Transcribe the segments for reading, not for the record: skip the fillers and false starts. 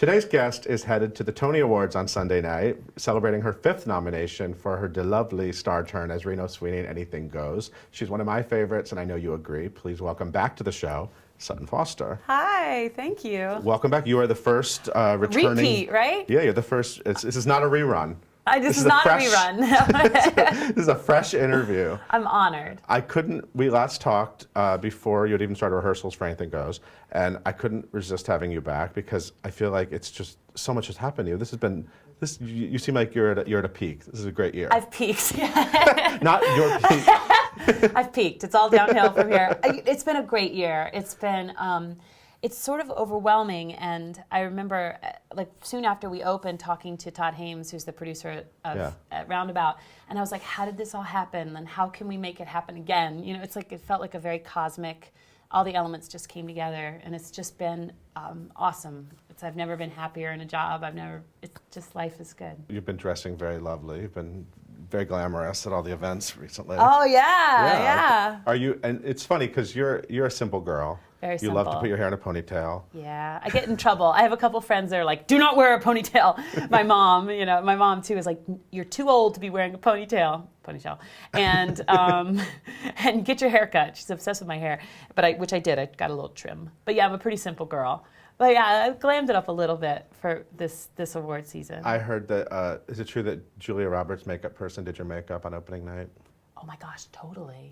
Today's guest is headed to the Tony Awards on Sunday night, celebrating her 5th nomination for her lovely star turn as Reno Sweeney in Anything Goes. She's one of my favorites, and I know you agree. Please welcome back to the show, Sutton Foster. Hi, thank you. Welcome back. You are the first returning... Repeat, right? Yeah, you're the first. This is not a rerun. This is not a rerun. This is a fresh interview. I'm honored. We last talked before you had even started rehearsals for Anything Goes, and I couldn't resist having you back because I feel like it's just so much has happened to you. You seem like you're at a peak. This is a great year. I've peaked. Not your peak. I've peaked. It's all downhill from here. It's been a great year. It's been, it's sort of overwhelming, and I remember, like, soon after we opened, talking to Todd Hames, who's the producer of at Roundabout, and I was like, how did this all happen, and how can we make it happen again? You know, it's like, it felt like a very cosmic, all the elements just came together, and it's just been awesome. I've never been happier in a job. It's just, life is good. You've been dressing very lovely. You've been very glamorous at all the events recently. Oh, yeah. Are you, and it's funny, because you're a simple girl. Very simple. You love to put your hair in a ponytail. Yeah, I get in trouble. I have a couple friends that are like, do not wear a ponytail. My mom too is like, you're too old to be wearing a ponytail, and and get your hair cut. She's obsessed with my hair, which I did. I got a little trim. But yeah, I'm a pretty simple girl. But yeah, I glammed it up a little bit for this award season. I heard that, is it true that Julia Roberts' makeup person did your makeup on opening night? Oh my gosh, totally.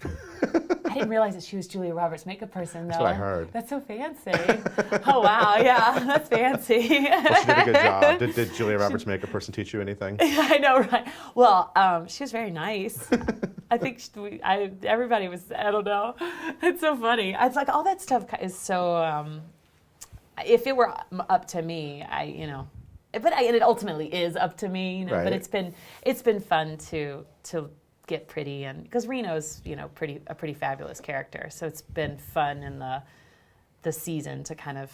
I didn't realize that she was Julia Roberts' makeup person, though. That's what I heard. That's so fancy. Oh, wow, yeah, that's fancy. Well, she did a good job. Did Julia Roberts' makeup person teach you anything? I know, right? Well, she was very nice. I think everybody was, I don't know. It's so funny. It's like all that stuff is so, if it were up to me, and it ultimately is up to me, right. But it's been fun to get pretty, and because Reno's a pretty fabulous character, so it's been fun in the season to kind of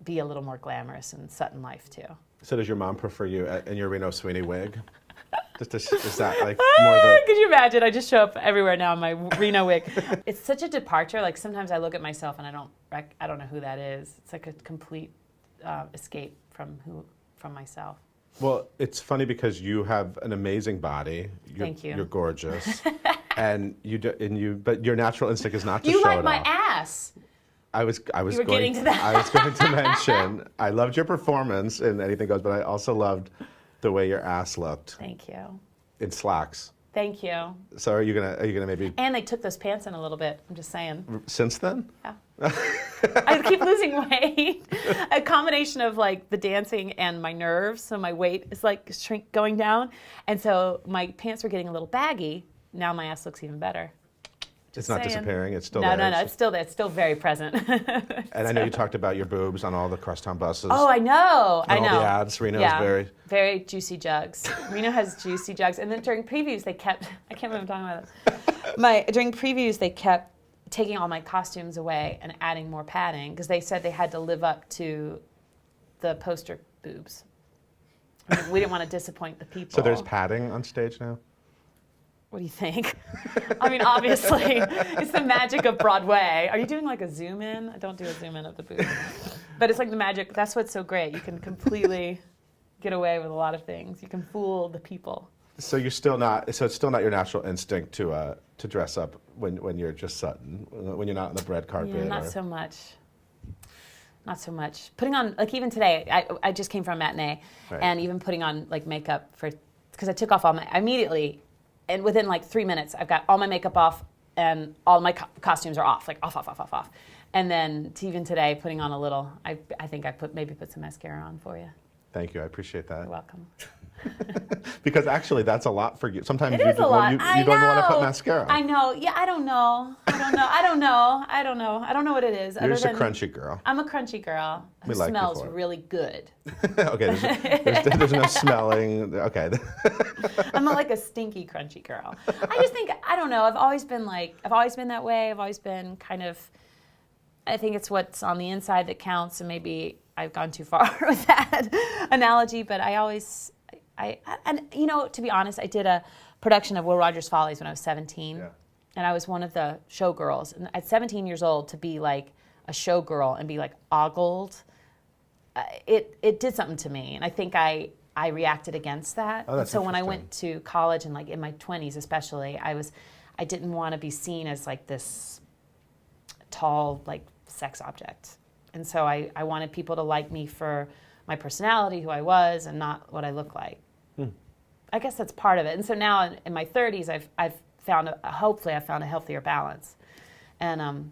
be a little more glamorous in Sutton life too. So does your mom prefer you in your Reno Sweeney wig? Is that like more the... Could you imagine? I just show up everywhere now in my Reno wig. It's such a departure. Like sometimes I look at myself and I don't know who that is. It's like a complete escape from myself. Well, it's funny because you have an amazing body. Thank you. You're gorgeous, but your natural instinct is not to show it off. You like my ass. I was you were getting to that. I was going to mention I loved your performance in Anything Goes, but I also loved the way your ass looked. Thank you. In slacks. Thank you. So are you gonna maybe? And they took those pants in a little bit. I'm just saying. Since then? Yeah. I keep losing weight. A combination of like the dancing and my nerves, so my weight is like going down, and so my pants were getting a little baggy. Now my ass looks even better. It's not disappearing. It's still there. No, it's still there. It's still very present. And I know you talked about your boobs on all the crosstown buses. Oh, I know. All the ads. Reno's very juicy jugs. Reno has juicy jugs. And then during previews, they kept. I can't believe I'm talking about this. During previews, they kept taking all my costumes away and adding more padding because they said they had to live up to the poster boobs. I mean, we didn't want to disappoint the people. So there's padding on stage now? What do you think? I mean, obviously, it's the magic of Broadway. Are you doing like a zoom in? I don't do a zoom in of the booth. But it's like the magic. That's what's so great. You can completely get away with a lot of things. You can fool the people. So you're still not. So it's still not your natural instinct to dress up when you're just Sutton, when you're not on the red carpet. Yeah, not so much. Not so much. Putting on, like even today, I just came from a matinee, right. And even putting on like makeup because I took off all my immediately. And within like 3 minutes, I've got all my makeup off and all my costumes are off, like off. And then even today, putting on a little, I think I maybe put some mascara on for you. Thank you, I appreciate that. You're welcome. Because actually, that's a lot for you. Sometimes you don't want to put mascara. I know. Yeah, I don't know what it is. You're just a crunchy girl. I'm a crunchy girl who smells really good. Okay, there's no smelling. Okay. I'm like a stinky, crunchy girl. I just think, I don't know, I've always been that way. I've always been kind of, I think it's what's on the inside that counts, and maybe I've gone too far with that analogy, but and you know, to be honest, I did a production of Will Rogers Follies when I was 17, and I was one of the showgirls. And at 17 years old, to be like a showgirl and be like ogled, it did something to me, and I think I reacted against that. Oh, that's so when I interesting. went to college and like in my 20s especially, I didn't want to be seen as like this tall like sex object. And so I wanted people to like me for my personality, who I was, and not what I look like. I guess that's part of it. And so now in my 30s, I've found hopefully I've found a healthier balance. And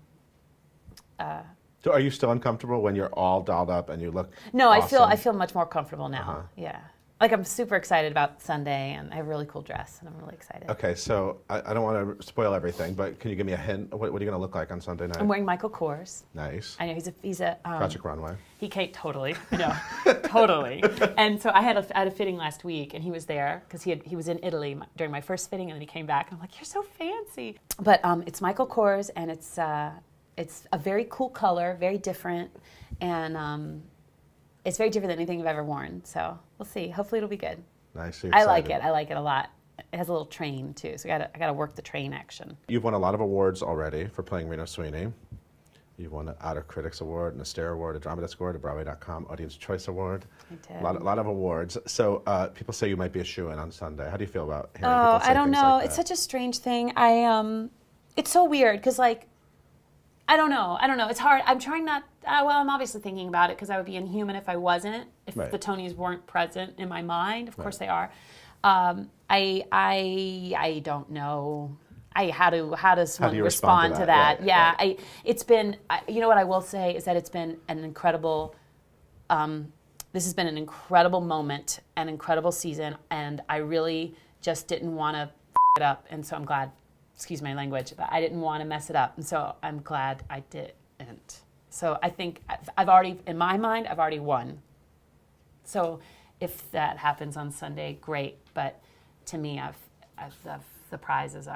So are you still uncomfortable when you're all dolled up and you look no, awesome? I feel much more comfortable now. Yeah. Like I'm super excited about Sunday, and I have a really cool dress, and I'm really excited. Okay, so I don't want to spoil everything, but can you give me a hint? What are you going to look like on Sunday night? I'm wearing Michael Kors. Nice. I know he's a Project Runway. He came totally, no, totally. And so I had a fitting last week, and he was there because he was in Italy during my first fitting, and then he came back. And I'm like, you're so fancy. But it's Michael Kors, and it's a very cool color, very different, and it's very different than anything I've ever worn. So we'll see. Hopefully it'll be good. Nice. So you're I like excited. it. I like it a lot. It has a little train too, so I gotta work the train action. You've won a lot of awards already for playing Reno Sweeney. You've won an Outer Critics Award, an Astaire Award, a Drama Desk Award, a Broadway.com Audience Choice Award. I did. A lot of awards. So people say you might be a shoo-in on Sunday. How do you feel about hearing Oh, people say I don't things know. like It's that? such a strange thing. It's so weird because like, I don't know. It's hard. I'm trying not. Well, I'm obviously thinking about it because I would be inhuman if I wasn't. If Right. the Tonys weren't present in my mind, of course they are. I don't know. How does one you respond to that? Right, Yeah. right. It's been. You know what I will say is that it's been an incredible. This has been an incredible moment, an incredible season, and I really just didn't want to it up, and so I'm glad. Excuse my language, but I didn't want to mess it up, and so I'm glad I didn't. So I think I've already, in my mind, I've already won. So if that happens on Sunday, great. But to me, the prize is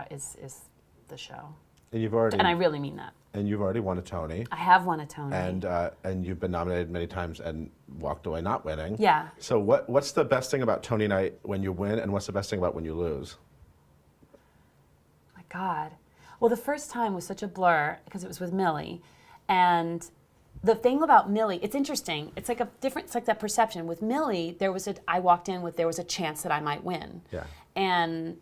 the show, And you've already and I really mean that. and you've already won a Tony. I have won a Tony. And you've been nominated many times and walked away not winning. Yeah. So what's the best thing about Tony night when you win, and what's the best thing about when you lose? My God. Well, the first time was such a blur because it was with Millie, and the thing about Millie, it's interesting. It's like it's like that perception. With Millie, I walked in with there was a chance that I might win. Yeah. And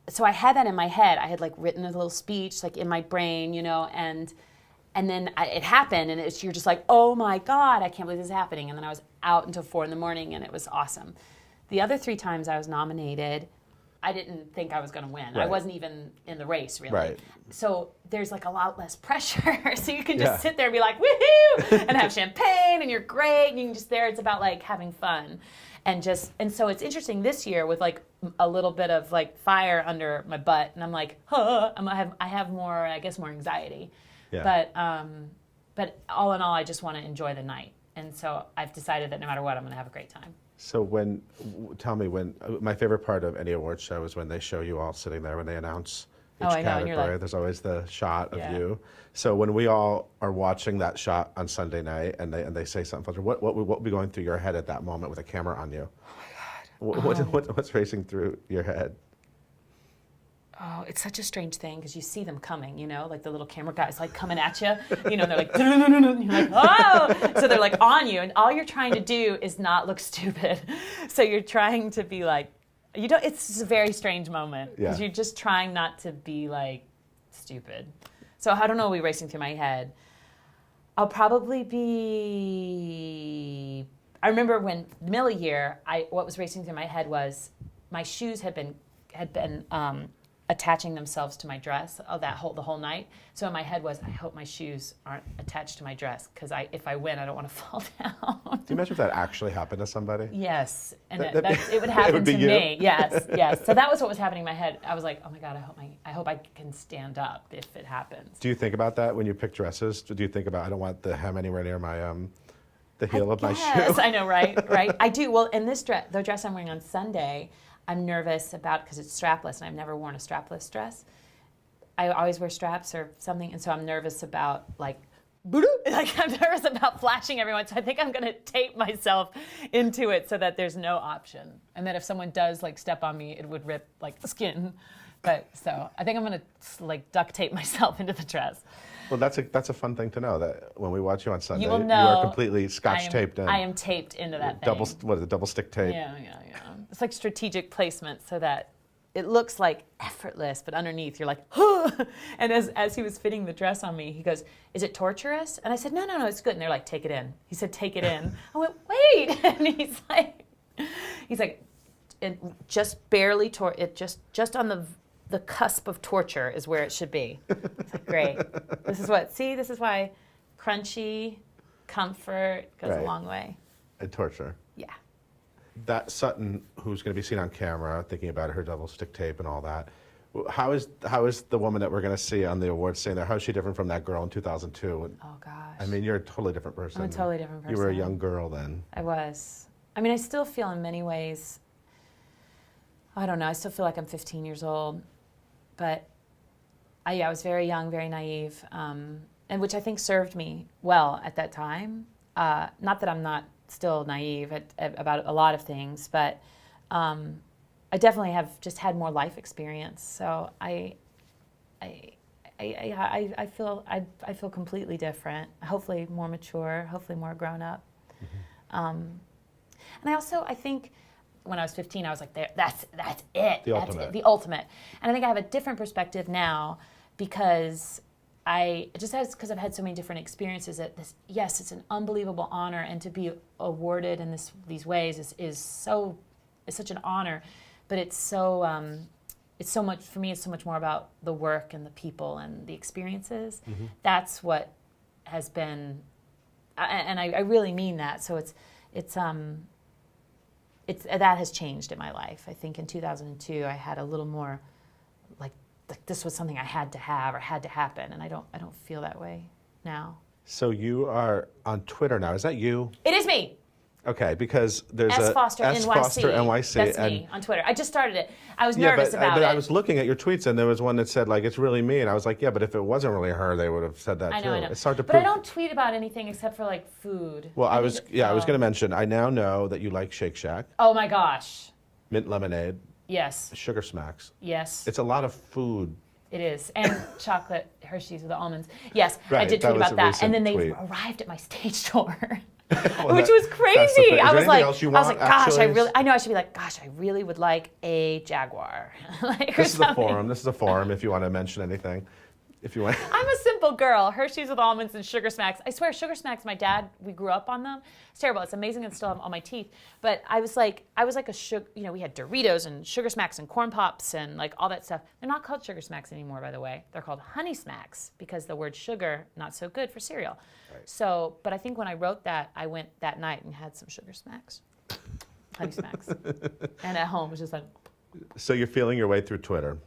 so I had that in my head. I had like written a little speech like in my brain, and then it happened, and you're just like, oh my God, I can't believe this is happening. And then I was out until 4 a.m, and it was awesome. The other 3 times I was nominated, I didn't think I was going to win. I Right. wasn't even in the race, really. Right. So there's like a lot less pressure. So you can just Yeah. sit there and be like, woohoo, and have champagne, and you're great, and you can just there. It's about like having fun. And so it's interesting this year with like a little bit of like fire under my butt, and I'm like, I have more, I guess, more anxiety. Yeah. But all in all, I just want to enjoy the night. And so I've decided that no matter what, I'm going to have a great time. So tell me when, my favorite part of any award show is when they show you all sitting there when they announce each I know, and category. you're like- There's always the shot of Yeah. you. So when we all are watching that shot on Sunday night and they say something, what will be going through your head at that moment with a camera on you? Oh my God. What's racing through your head? Oh, it's such a strange thing because you see them coming, like the little camera guys like coming at you, they're like, and you're like, oh, so they're like on you, and all you're trying to do is not look stupid. So you're trying to be like, it's just a very strange moment because Yeah. you're just trying not to be like stupid. So I don't know what will be racing through my head. I'll probably be, I remember when Millie here, what was racing through my head was my shoes had been attaching themselves to my dress the whole night. So in my head was, I hope my shoes aren't attached to my dress because if I win, I don't want to fall down. Do you imagine if that actually happened to somebody? Yes, and That- it would happen would be to you? me. Yes. So that was what was happening in my head. I was like, oh my God, I hope I can stand up if it happens. Do you think about that when you pick dresses? Do you think about, I don't want the hem anywhere near my the heel of my shoe? Yes, I know, right? I do. Well, in this dress, the dress I'm wearing on Sunday, I'm nervous about because it's strapless, and I've never worn a strapless dress. I always wear straps or something, and so I'm nervous about like I'm nervous about flashing everyone. So I think I'm going to tape myself into it so that there's no option, and that if someone does like step on me, it would rip like the skin. But so I think I'm gonna like duct tape myself into the dress. Well, that's a fun thing to know, that when we watch you on Sunday, You will you know are completely scotch taped in. I am taped into that thing. What is it? Double stick tape. Yeah. It's like strategic placement so that it looks like effortless, but underneath you're like, huh. And as he was fitting the dress on me, he goes, "Is it torturous?" And I said, No, it's good. And they're like, "Take it in." He said, "Take it in." I went, "Wait." And he's like, "It just barely it just on the cusp of torture is where it should be." It's like, great. This is why crunchy comfort goes a long way. And torture. Yeah. That Sutton, who's going to be seen on camera, thinking about her double stick tape and all that, how is the woman that we're going to see on the awards scene there? How is she different from that girl in 2002? Oh, gosh. I mean, you're a totally different person. I'm a totally different person. You were a young girl then. I was. I mean, I still feel in many ways, I don't know, I still feel like I'm 15 years old. But I was very young, very naive, and which I think served me well at that time. Not that I'm not still naive about a lot of things, but I definitely have just had more life experience. So I feel completely different. Hopefully more mature. Hopefully more grown up. Mm-hmm. And I think when I was 15, I was like, that's it. The ultimate. And I think I have a different perspective now because because I've had so many different experiences that it's an unbelievable honor, and to be awarded in these ways is such an honor, but it's so much, for me, it's so much more about the work and the people and the experiences. Mm-hmm. That's what has been, and I really mean that. So it's that has changed in my life. I think in 2002 I had a little more like this was something I had to have or had to happen, and I don't feel that way now. So you are on Twitter now. Is that you? It is me. Okay, because there's S. Foster NYC. That's me on Twitter. I just started it. I was nervous about it. I was looking at your tweets, and there was one that said, like, it's really me. And I was like, yeah, but if it wasn't really her, they would have said that too. I know. It's hard to prove. But I don't tweet about anything except for, like, food. Well, I was going to mention, I now know that you like Shake Shack. Oh, my gosh. Mint lemonade. Yes. Sugar Smacks. Yes. It's a lot of food. It is. And chocolate Hershey's with the almonds. Yes, right, I did tweet about that. And then they arrived at my stage door. Well, which was crazy. I was like, gosh, actually? I know I should be like, gosh, I really would like a Jaguar. This is a forum. This is a forum if you want to mention anything. If you want. I'm a simple girl. Hershey's with almonds and Sugar Smacks. I swear, Sugar Smacks, my dad, we grew up on them. It's terrible. It's amazing I still have all my teeth. But I was like a sugar, we had Doritos and Sugar Smacks and Corn Pops and like all that stuff. They're not called Sugar Smacks anymore, by the way. They're called Honey Smacks because the word sugar, not so good for cereal. Right. So, but I think when I wrote that, I went that night and had some Sugar Smacks, Honey Smacks. And at home, it was just like. So you're feeling your way through Twitter.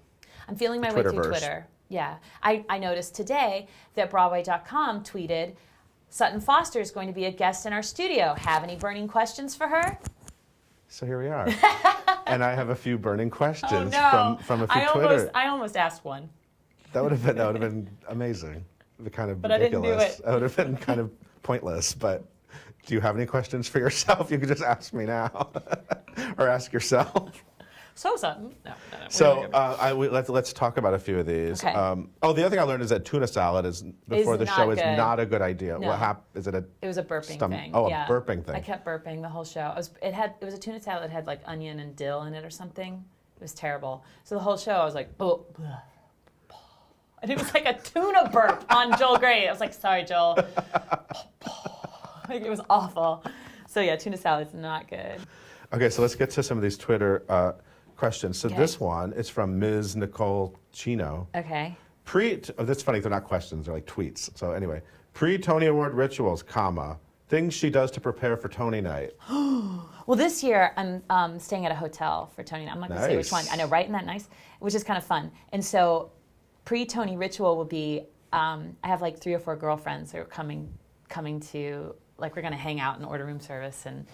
I'm feeling my way through Twitter. Yeah. I noticed today that Broadway.com tweeted, Sutton Foster is going to be a guest in our studio. Have any burning questions for her? So here we are. And I have a few burning questions from a few Twitter. I almost asked one. That would have been amazing. Kind of but ridiculous. I didn't do it. That would have been kind of pointless. But do you have any questions for yourself? You could just ask me now, or ask yourself. So Sutton. No. So let's talk about a few of these. Okay. The other thing I learned is that tuna salad is not a good idea. No. What happened? Is it It was a burping thing. Oh, yeah. A burping thing. I kept burping the whole show. It was a tuna salad that had like onion and dill in it or something. It was terrible. So the whole show I was like, oh, and it was like a tuna burp on Joel Grey. I was like, sorry, Joel. Like, it was awful. So yeah, tuna salad's not good. Okay, so let's get to some of these Twitter questions. So this one is from Ms. Nicole Chino. Okay. That's funny, they're not questions, they're like tweets. So anyway, pre-Tony Award rituals, things she does to prepare for Tony night. Well, this year I'm staying at a hotel for Tony night. I'm not going to say which one. I know, right? Isn't that nice? Which is kind of fun. And so pre-Tony ritual will be, I have like 3 or 4 girlfriends who are coming to, like, we're going to hang out and order room service and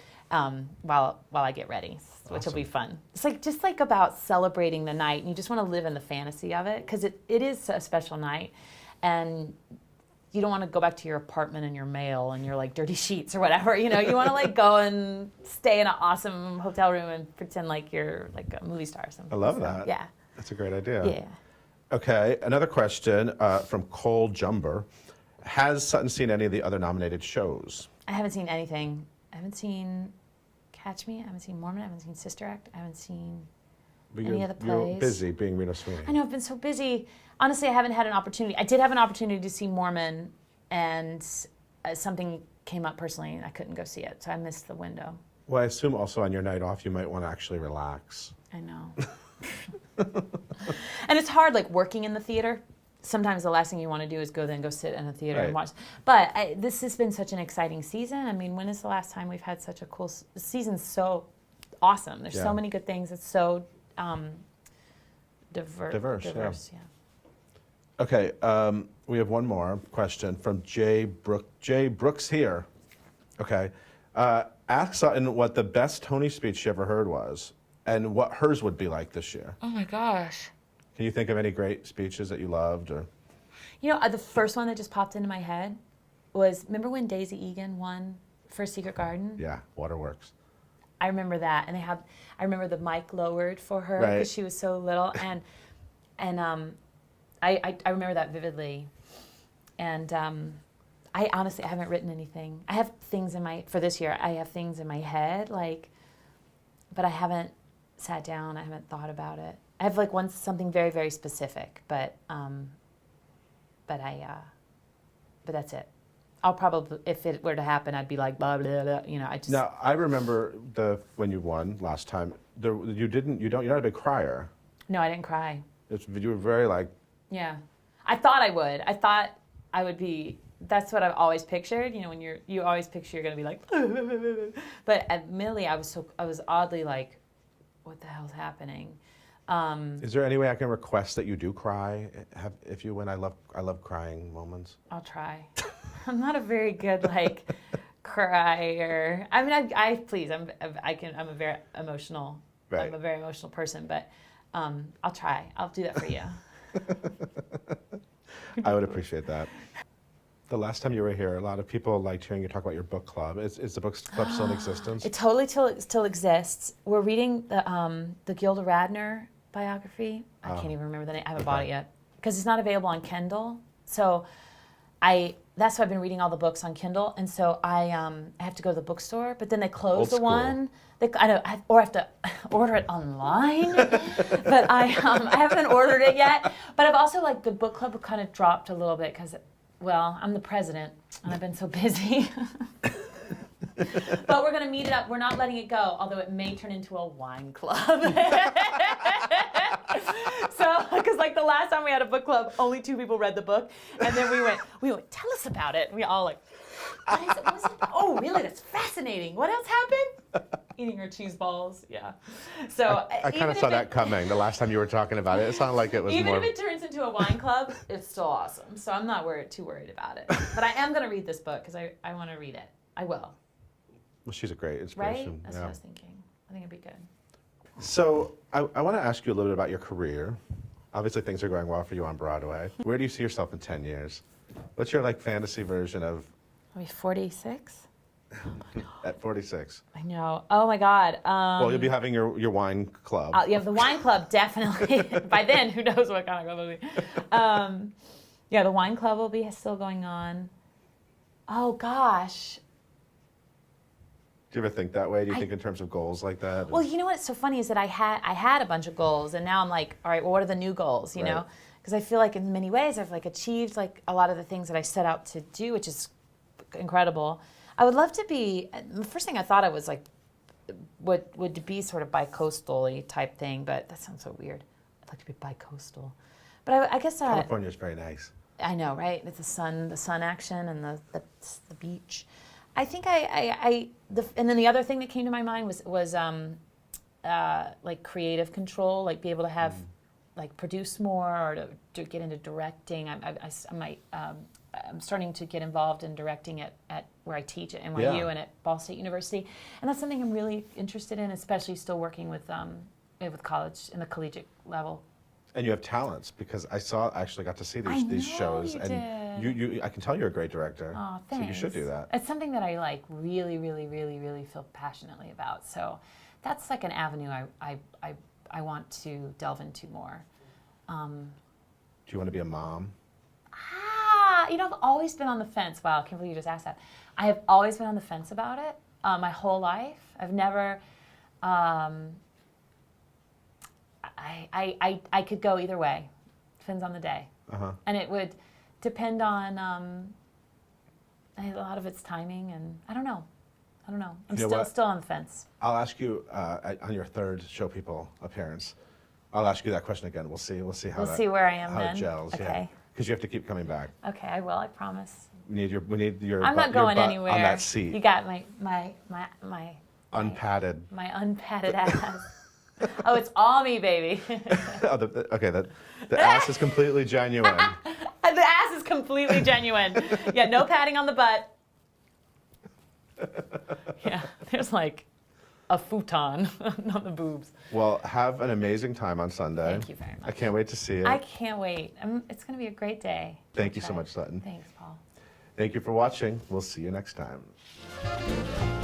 while I get ready, which will be fun. It's like just like about celebrating the night, and you just want to live in the fantasy of it because it is a special night, and you don't want to go back to your apartment and your mail and your like dirty sheets or whatever. You want to like go and stay in an awesome hotel room and pretend like you're like a movie star or something. I love that. Yeah. That's a great idea. Yeah. Okay, another question from Cole Jumber. Has Sutton seen any of the other nominated shows? I haven't seen anything. I haven't seen Catch Me. I haven't seen Mormon. I haven't seen Sister Act. I haven't seen any of the plays. You're busy being Reno Sweeney. I know, I've been so busy. Honestly, I haven't had an opportunity. I did have an opportunity to see Mormon, and something came up personally, and I couldn't go see it, so I missed the window. Well, I assume also on your night off, you might want to actually relax. I know. And it's hard, like, working in the theater. Sometimes the last thing you want to do is go sit in a theater and watch. But this has been such an exciting season. I mean, when is the last time we've had such a cool season's so awesome. There's so many good things. It's so diverse. Yeah. Okay, we have one more question from Jay Brooks here. Okay, ask Sutton what the best Tony speech she ever heard was, and what hers would be like this year. Oh my gosh. Can you think of any great speeches that you loved? Or you know, the first one that just popped into my head was, remember when Daisy Egan won for Secret Garden? Yeah, Waterworks. I remember that, and I remember the mic lowered for her because she was so little, and I remember that vividly, and I honestly haven't written anything. I have things for this year. I have things in my head, like, but I haven't sat down. I haven't thought about it. I have like something very, very specific, but that's it. I'll probably, if it were to happen, I'd be like, blah, blah, blah, you know, I just. Now, I remember when you won last time, you're not a big crier. No, I didn't cry. You were very like. Yeah. I thought I would. I thought I would be, that's what I've always pictured, you know, when you always picture you're going to be like, but admittedly, I was oddly like, what the hell's happening? Is there any way I can request that you do cry if you win? I love crying moments. I'll try. I'm not a very good like crier. I mean, I'm a very emotional. Right. I'm a very emotional person, but I'll try. I'll do that for you. I would appreciate that. The last time you were here, a lot of people liked hearing you talk about your book club. Is the book club still in existence? It totally still exists. We're reading the Gilda Radner biography. I can't even remember the name. I haven't bought it yet because it's not available on Kindle. So that's why I've been reading all the books on Kindle, and so I have to go to the bookstore. But then they close the one. Or I have to order it online. But I haven't ordered it yet. But I've also like the book club kind of dropped a little bit because, well, I'm the president and I've been so busy. But we're going to meet it up. We're not letting it go, although it may turn into a wine club. So, because like the last time we had a book club, only 2 people read the book, and then we went, tell us about it. And we all like, what is it? What is it? Oh, really? That's fascinating. What else happened? Eating our cheese balls. Yeah. So I kind of saw that coming the last time you were talking about it. It sounded like it was even if it turns into a wine club, it's still awesome. So I'm not too worried about it. But I am going to read this book because I want to read it. I will. Well, she's a great inspiration. Right? That's what I was thinking. I think it'd be good. So I want to ask you a little bit about your career. Obviously, things are going well for you on Broadway. Where do you see yourself in 10 years? What's your like fantasy version of? I'll be 46. At 46. I know. Oh my God. Well, you'll be having your wine club. Yeah, the wine club definitely. By then, who knows what kind of club it'll be. Yeah, the wine club will be still going on. Oh gosh. Do you ever think that way? Do you think in terms of goals like that? Well, you know what's so funny is that I had a bunch of goals, and now I'm like, all right, well, what are the new goals? You know, because I feel like in many ways I've like achieved like a lot of the things that I set out to do, which is incredible. I would love to be. The first thing I thought I was like, would be sort of bi-coastal-y type thing, but that sounds so weird. I'd like to be bi-coastal, but I guess California's very nice. I know, right? It's the sun action and the beach. I think and then the other thing that came to my mind was like creative control, like be able to have like produce more or to get into directing. I'm starting to get involved in directing at where I teach at NYU and at Ball State University, and that's something I'm really interested in, especially still working with college in the collegiate level. And you have talents because I actually got to see these shows, and you I can tell you're a great director. Oh, thanks. So you should do that. It's something that I like really, really, really, really feel passionately about. So that's like an avenue I I want to delve into more. Do you want to be a mom? I've always been on the fence. Wow, I can't believe you just asked that. I have always been on the fence about it my whole life. I've never. I could go either way. Depends on the day. And it would depend on a lot of it's timing, and I don't know. I'm still on the fence. I'll ask you on your third Show People appearance. I'll ask you that question again. We'll see how see where I am how then. it gels. Okay. Yeah. Because you have to keep coming back. Okay, I will. I promise. We need your. I'm not going anywhere. On that seat. You got my unpadded. My unpadded ass. Oh, it's all me, baby. The ass is completely genuine. The ass is completely genuine. Yeah, no padding on the butt. Yeah, there's like a futon on the boobs. Well, have an amazing time on Sunday. Thank you very much. I can't wait to see it. I can't wait. It's going to be a great day. Thank you so much, Sutton. Thanks, Paul. Thank you for watching. We'll see you next time.